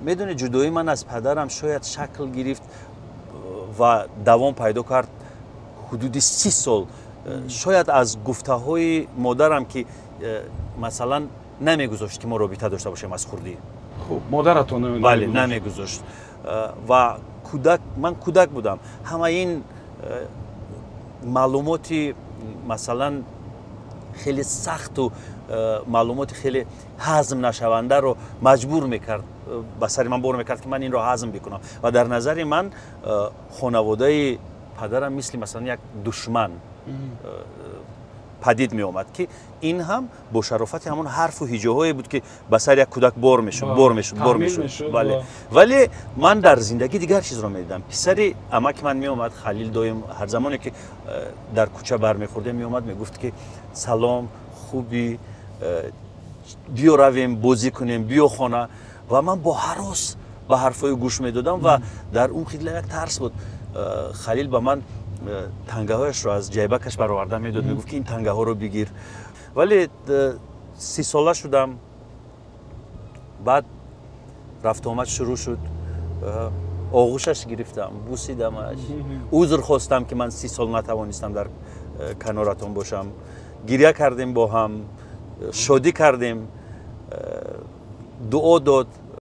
میدونی جدایی من از پدرم شاید شکل گرفت و دوام پیدا کرد حدود 30 سال. شاید از گفته های مادرم که مثلا نمیگذاشت که ما رابطه داشته باشیم از خردی. خب مادرتون بله نمیگذاشت و من کودک بودم. همه این معلوماتی مثلا خیلی سخت و معلومات خیلی هضم نشونده رو مجبور میکرد، به سر من بار میکرد که من این رو هضم بکنم و در نظر من خانواده پدرم مثلا یک دشمن پدید می آمد که این هم با شرافت همون حرف و هجاهایی بود که به سر یک کودک بار میشد. ولی من در زندگی دیگر چیز رو میدیدم. پسر عمک من می آمد، خلیل دایم، هر زمانی که در کوچه برمیخورده می آمد میگفت که سلام، خوبی، بیا رویم بازی کنیم، بیا خانه. و من با هراس به حرفای گوش میدادم و در اون خیلی یک ترس بود. خلیل با من تنگه هایش رو از جیبکش برآورده میداد، میگفت که این تنگه ها رو بگیر. ولی 30 ساله شدم، بعد رفت آمد شروع شد، آغوشش گرفتم، بوسیدمش، عذر خواستم که من 30 سال نتوانستم در کنارتون باشم. گریه کردیم با هم، شادی کردیم، دعا داد.